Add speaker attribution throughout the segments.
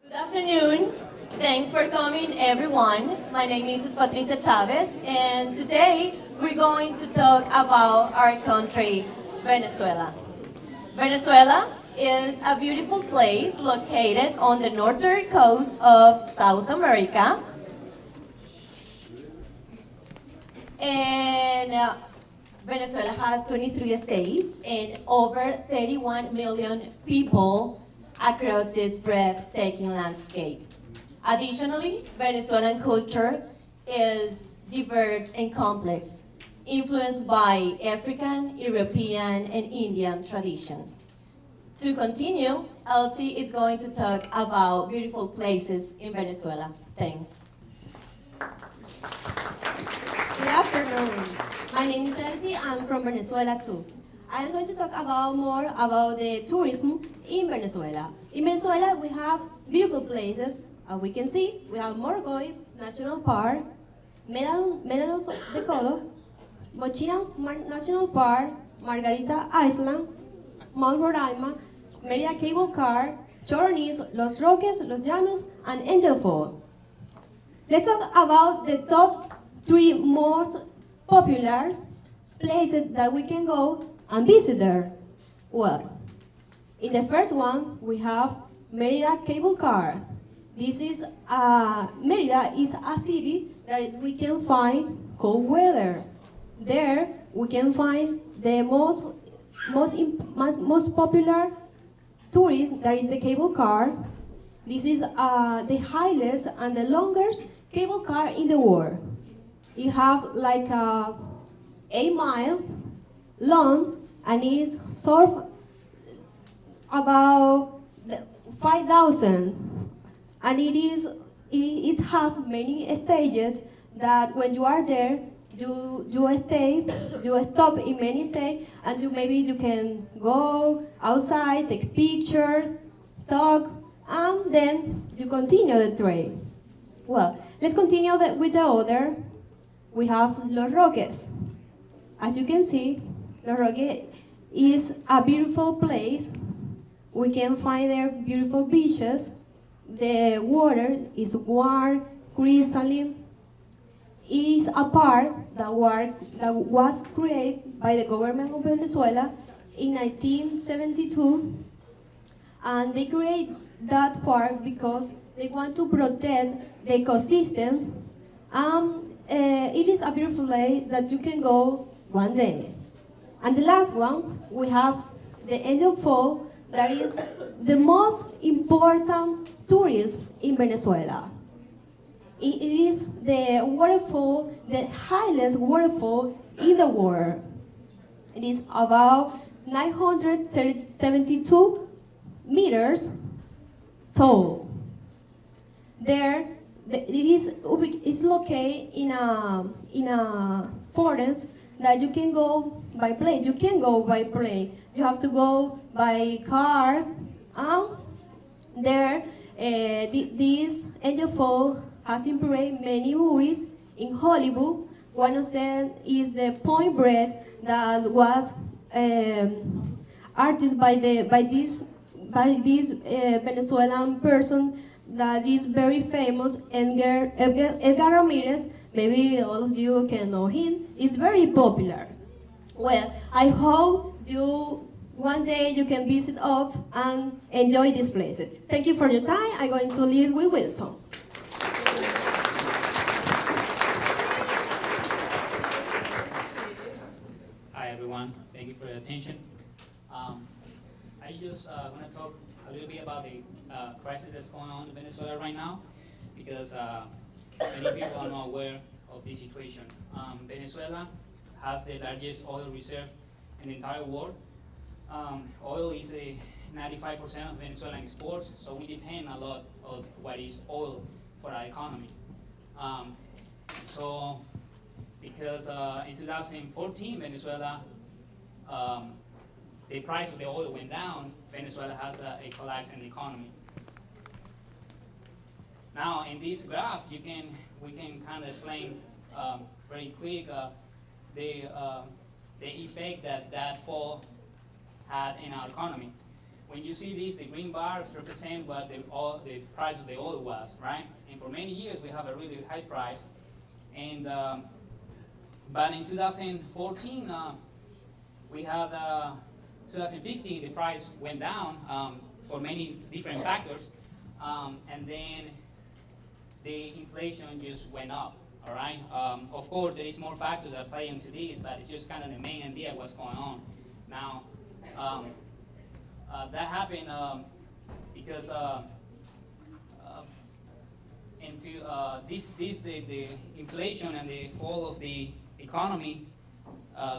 Speaker 1: Good afternoon. Thanks for coming, everyone. My name is Patricia Chavez, and today we're going to talk about our country, Venezuela. Venezuela is a beautiful place located on the northern coast of South America. And Venezuela has 23 states and over 31 million people across its breathtaking landscape. Additionally, Venezuelan culture is diverse and complex, influenced by African, European, and Indian traditions. To continue, Elsie is going to talk about beautiful places in Venezuela. Thanks.
Speaker 2: Good afternoon. My name is Elsie. I'm from Venezuela too. I'm going to talk about more about the tourism in Venezuela. In Venezuela, we have beautiful places. As we can see, we have Morgoy National Park, Médanos de Codo, Mochila National Park, Margarita Island, Mount Roraima, Merida Cable Car, Choronis, Los Roques, Los Llanos, and Angel Fall. Let's talk about the top 3 most popular places that we can go and visit there. Well, in the first one, we have Merida Cable Car. This is Merida is a city that we can find cold weather. There, we can find the most popular tourist, that is the cable car. This is the highest and the longest cable car in the world. It have like 8 miles long and is sort about 5,000. And it have many stages that when you are there, you stop in many stages, and maybe you can go outside, take pictures, talk, and then you continue the train. Well, let's continue with the other. We have Los Roques. As you can see, Los Roques is a beautiful place. We can find there beautiful beaches. The water is warm, crystalline. It is a park that was created by the government of Venezuela in 1972. And they create that park because they want to protect the ecosystem. It is a beautiful place that you can go one day. And the last one, we have the Angel Fall, that is the most important tourism in Venezuela. It is the waterfall, the highest waterfall in the world. It is about 972 meters tall. There, it is located in a forest that you can go by plane. You can go by plane. You have to go by car. There, this Angel Fall has inspired many movies in Hollywood. One of them is the Point Break that was artist by this Venezuelan person that is very famous, Edgar Ramirez. Maybe all of you can know him. It's very popular. Well, I hope one day you can visit up and enjoy these places. Thank you for your time. I'm going to leave with Wilson.
Speaker 3: Hi everyone, thank you for your attention. I just want to talk a little bit about the crisis that's going on in Venezuela right now, because many people are not aware of this situation. Venezuela has the largest oil reserve in the entire world. Oil is 95% of Venezuelan exports, so we depend a lot on what is oil for our economy. Because in 2014, Venezuela, the price of the oil went down, Venezuela has a collapse in the economy. Now, in this graph, we can kind of explain very quick the effect that fall had in our economy. when you see these, the green bars represent what the price of the oil was, right? And for many years, we have a really high price. And but in 2014, we had 2015, the price went down for many different factors, and then the inflation just went up. All right. Of course, there is more factors that play into this, but it's just kind of the main idea of what's going on. Now, that happened because into the inflation and the fall of the economy,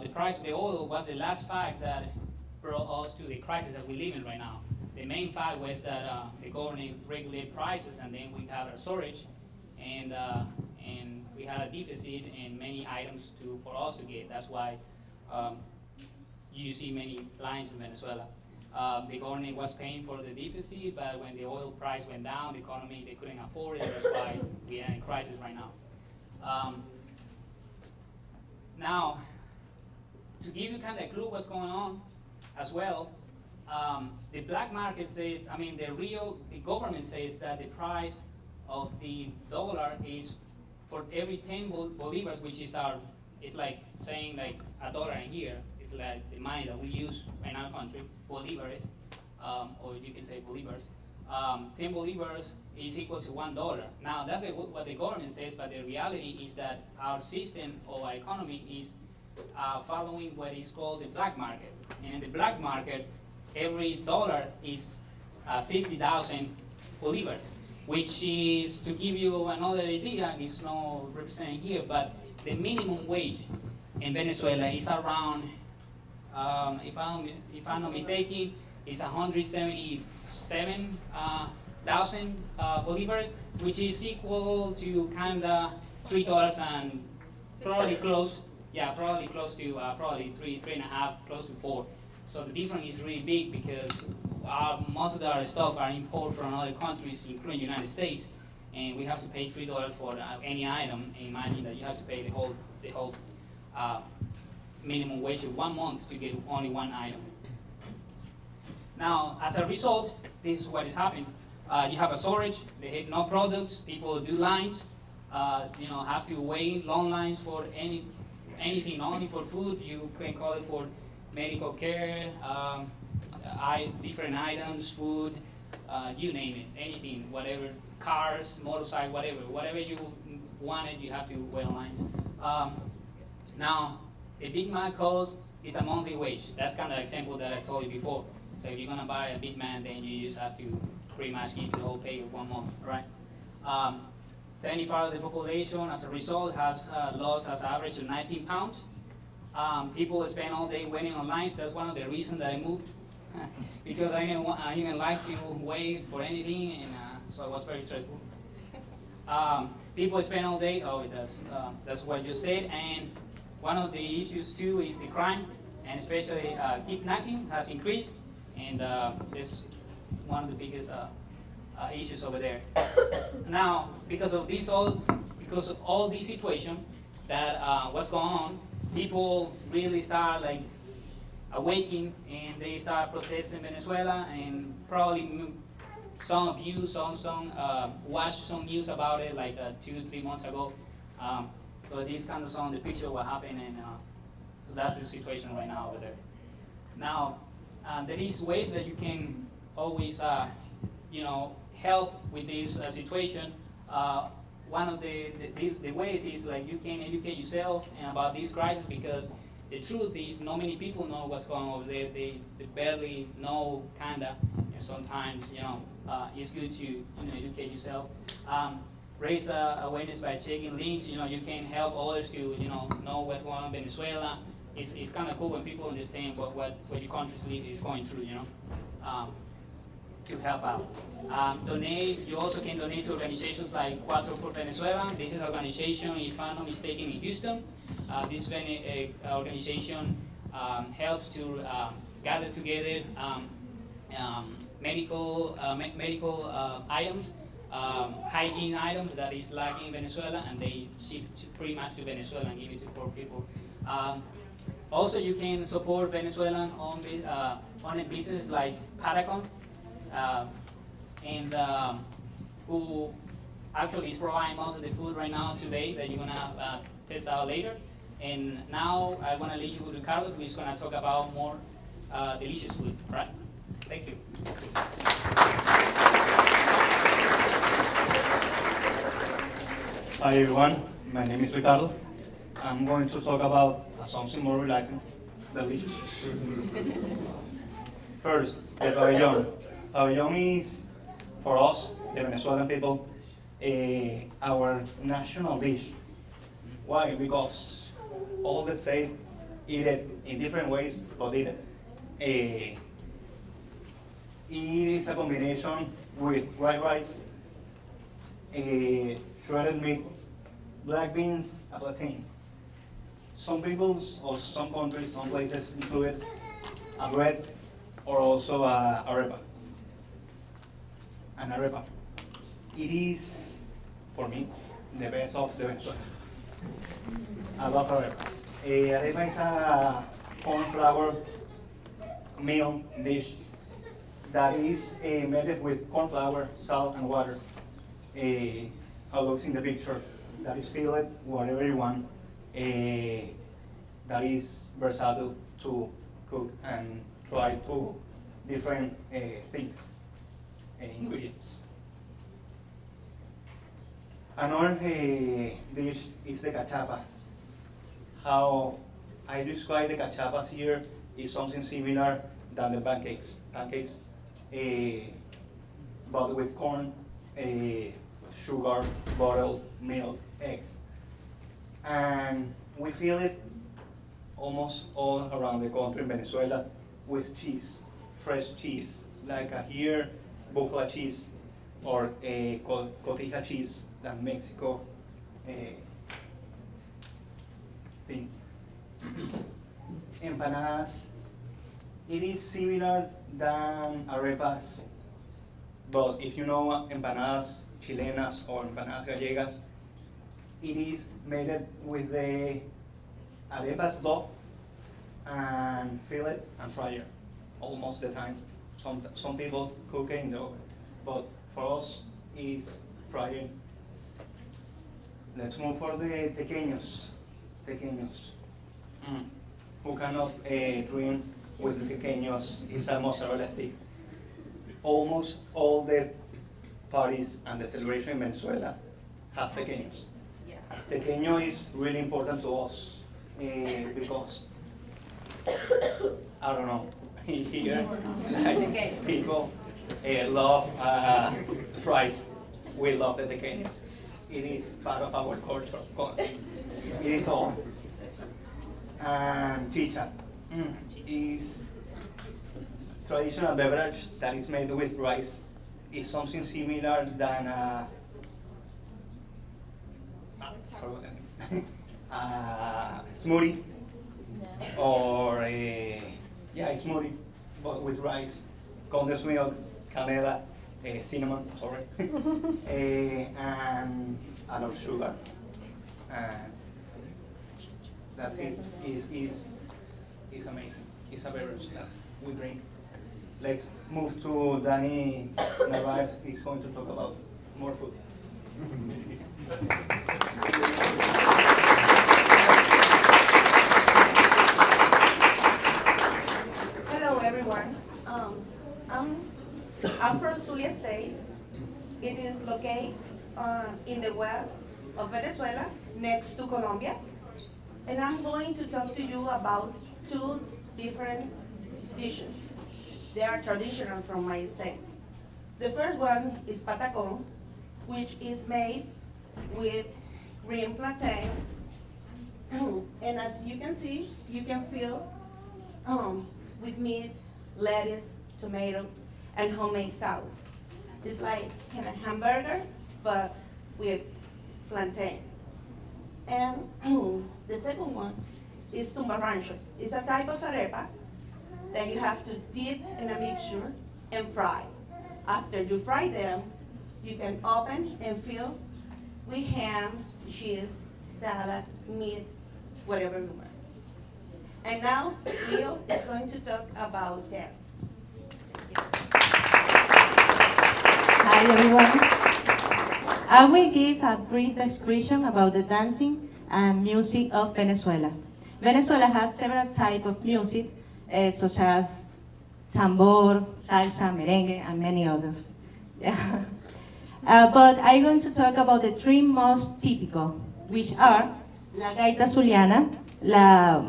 Speaker 3: the price of the oil was the last fact that brought us to the crisis that we live in right now. The main fact was that the government regulated prices, and then we had a shortage, and we had a deficit in many items for us to get. That's why you see many lines in Venezuela. The government was paying for the deficit, but when the oil price went down, the economy, they couldn't afford it. That's why we are in crisis right now. Now, to give you kind of a clue what's going on as well, the black market says, the government says that the price of the dollar is for every 10 bolivars, which is it's like saying like a dollar in here. It's like the money that we use in our country, bolivars, or you can say bolivars. 10 bolivars is equal to $1. Now, that's what the government says, but the reality is that our system or our economy is following what is called the black market. And in the black market, every dollar is 50,000 bolivars, which is, to give you another idea, it's not represented here, but the minimum wage in Venezuela is around, if I'm not mistaken, it's 177,000 bolivars, which is equal to kind of $3 and probably close to probably three and a half, close to 4. So the difference is really big because most of our stuff are imported from other countries, including the United States, and we have to pay $3 for any item. And imagine that you have to pay the whole minimum wage of 1 month to get only one item. Now, as a result, this is what is happening. You have a shortage, they have no products, people do lines, have to wait long lines for anything, not only for food, you can call it for medical care, different items, food, you name it, anything, whatever, cars, motorcycle, whatever you wanted, you have to wait on lines. Now, a Big Mac cost is a monthly wage. That's kind of example that I told you before. So if you're gonna buy a Big Mac, then you just have to pretty much give the whole pay of 1 month, right? 75% of the population, as a result, has lost as an average of 19 pounds. People spend all day waiting on lines. That's one of the reasons that I moved, because I didn't like to wait for anything, and so it was very stressful. People spend all day. Oh, it does. That's what you said. And one of the issues too is the crime, and especially kidnapping has increased, and it's one of the biggest issues over there. Now, because of all this situation that what's going on, people really start like awakening, and they start protesting Venezuela, and probably some of you watched some news about it like 2-3 months ago. So this kind of on the picture of what happened, and so that's the situation right now over there. Now, there is ways that you can always help with this situation. One of the ways is like you can educate yourself about this crisis, because the truth is not many people know what's going on over there. They barely know, kinda, and sometimes it's good to educate yourself. Raise awareness by checking links. You can help others to know what's going on in Venezuela. It's kind of cool when people understand what your country is going through. To help out. Donate. You also can donate to organizations like Cuatro por Venezuela. This is an organization, if I'm not mistaken, in Houston. This organization helps to gather together medical items, hygiene items that is lacking in Venezuela, and they ship pretty much to Venezuela and give it to poor people. Also, you can support Venezuelan owning business like Patacon, and who actually is providing most of the food right now today that you're gonna test out later. And now I wanna lead you with Ricardo, who is gonna talk about more delicious food, right? Thank you.
Speaker 4: Hi everyone, my name is Ricardo. I'm going to talk about something more relaxing, delicious. First, the pabellon. Pabellon is, for us, the Venezuelan people, our national dish. Why? Because all the state eat it in different ways, but eat it. It is a combination with white rice, shredded meat, black beans, and plantain. Some peoples or some countries, some places include a bread or also a arepa. An arepa. It is, for me, the best of the Venezuela. I love arepas. Arepa is a corn flour meal dish that is made with corn flour, salt, and water. How it looks in the picture. That is filled whatever you want. That is versatile to cook and try to different things, ingredients. Another dish is the cachapas. How I describe the cachapas here is something similar than the pancakes. Pancakes, but with corn, sugar, butter, milk, eggs. And we feel it almost all around the country in Venezuela with cheese, fresh cheese, like here, buffalo cheese, or cotija cheese that Mexico thing. Empanadas, it is similar than arepas, but if you know empanadas chilenas or empanadas gallegas, it is made with the arepas dough and fillet and fryer almost the time. Some people cook it in the oven, but for us is frying. Let's move for the tequeños. Who cannot dream with the tequeños is a mozzarella stick. Almost all the parties and the celebration in Venezuela has tequeños. Tequeño is really important to us because I don't know here like, people love rice. We love the tequeños. It is part of our culture. It is all. And chicha is traditional beverage that is made with rice. Is something similar than smoothie or a smoothie, but with rice, condensed milk, canela, cinnamon, sorry, and a lot of sugar. And that's it. Is amazing. It's a beverage that we drink. Let's move to Danny Narvaez. He's going to talk about more food.
Speaker 5: Hello, everyone. I'm from Zulia State. It is located in the west of Venezuela, next to Colombia. And I'm going to talk to you about two different dishes. They are traditional from my state. The first one is patacon, which is made with green plantain. And as you can see, you can fill with meat, lettuce, tomato, and homemade sauce. It's like a hamburger, but with plantain. And the second one is tumba rancho. It's a type of arepa that you have to dip in a mixture and fry. After you fry them, you can open and fill with ham, cheese, salad, meat, whatever you want. And now, Leo is going to talk about dance. Hi, everyone. I will give a brief description about the dancing and music of Venezuela. Venezuela has several types of music, such as tambor, salsa, merengue, and many others. Yeah. But I'm going to talk about the three most typical, which are la gaita zuliana, the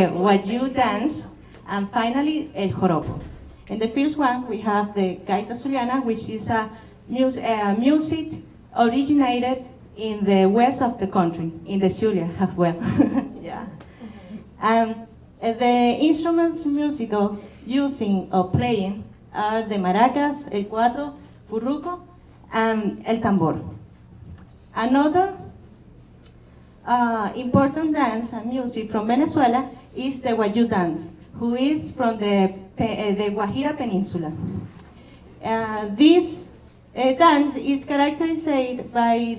Speaker 5: guayú dance, and finally el joropo. In the first one, we have the gaita zuliana, which is a music originated in the west of the country, in the Zulia as well. Yeah. The instruments musicals using or playing are the maracas, el cuatro, furruco, and el tambor. Another important dance and music from Venezuela is the guayú dance, who is from the Guajira Peninsula. This dance is characterized by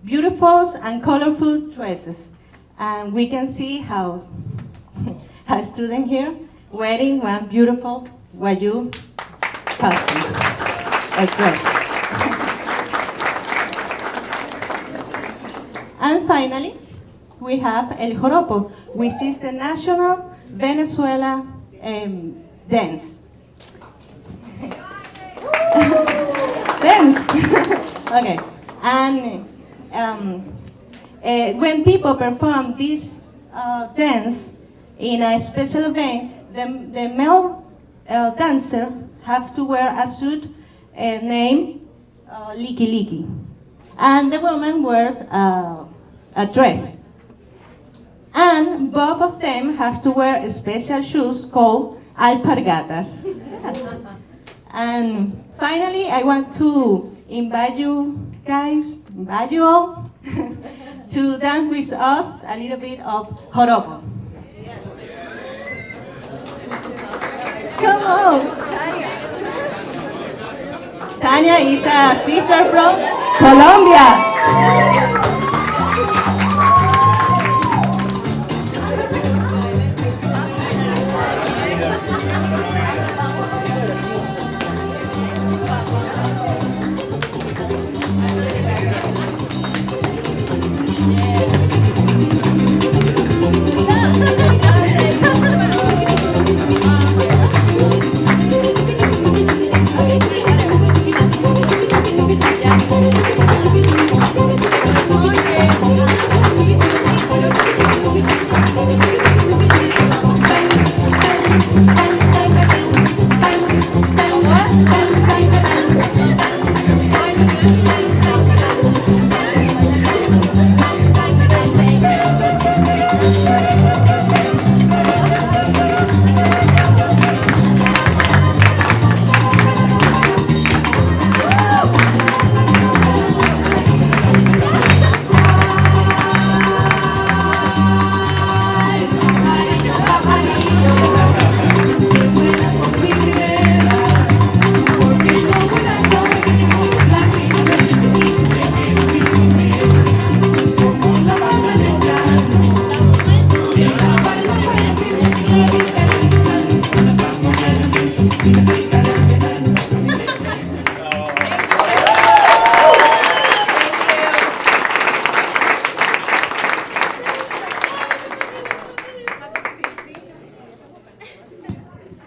Speaker 5: beautiful and colorful dresses, and we can see how a student here wearing one beautiful guayú costume or dress. And finally, we have el joropo, which is the national Venezuela dance. Dance. Okay. And when people perform this dance in a special event, the male dancer have to wear a suit named Liki Liki, and the woman wears a dress. And both of them have to wear special shoes called alpargatas. And finally, I want to invite you all to dance with us a little bit of joropo. Come on, Tanya. Tanya is a sister from Colombia.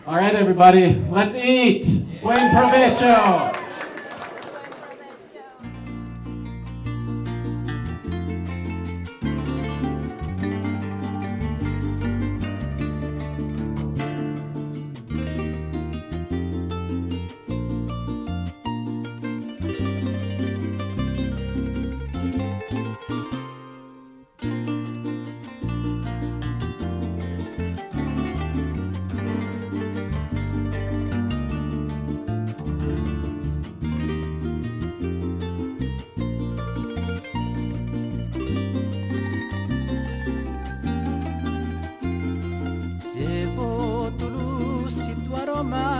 Speaker 6: All right, everybody, let's eat. Buen provecho.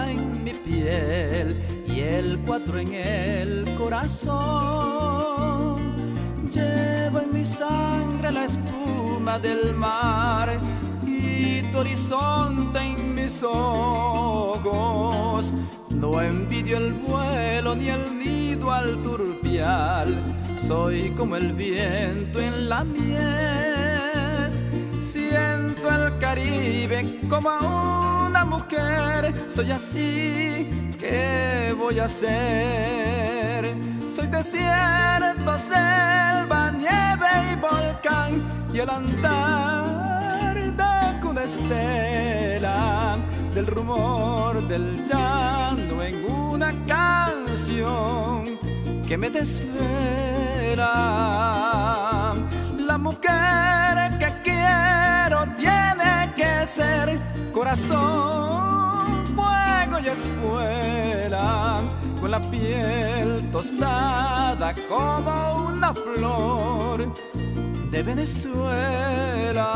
Speaker 7: En mi piel y el cuatro en el corazón. Llevo en mi sangre la espuma del mar y tu horizonte en mis ojos. No envidio el vuelo ni el nido al turpial. Soy como el viento en la mies. Siento el Caribe como una mujer. Soy así, ¿qué voy a hacer? Soy desierto, selva, nieve y volcán, y el andar de una estela, del rumor del llano en una canción que me desvela. La mujer que quiero tiene que ser corazón, fuego y espuela, con la piel tostada como una flor de Venezuela.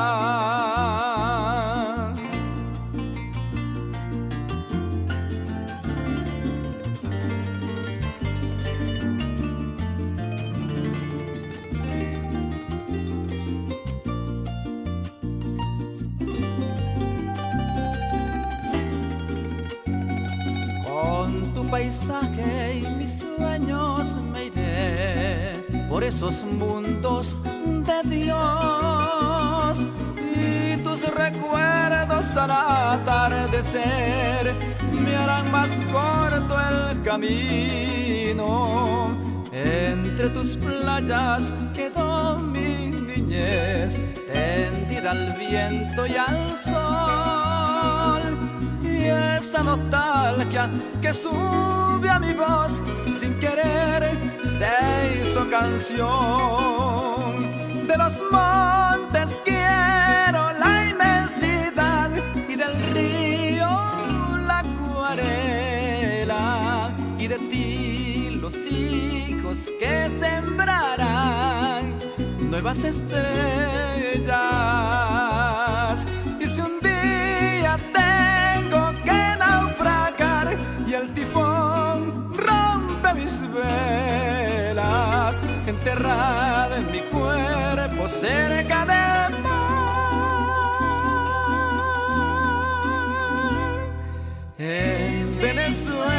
Speaker 7: Con tu paisaje y mis sueños me iré por esos mundos de Dios, y tus recuerdos al atardecer me harán más corto el camino. Entre tus playas quedó mi niñez, tendida al viento y al sol, y esa nostalgia que sube a mi voz sin querer se hizo canción. De los montes quiero la inmensidad, y del río la acuarela, y de ti los hijos que sembrarán nuevas estrellas. Y si un día tengo que naufragar y el tifón rompe mis velas, enterrada en mi cuerpo cerca del mar, en Venezuela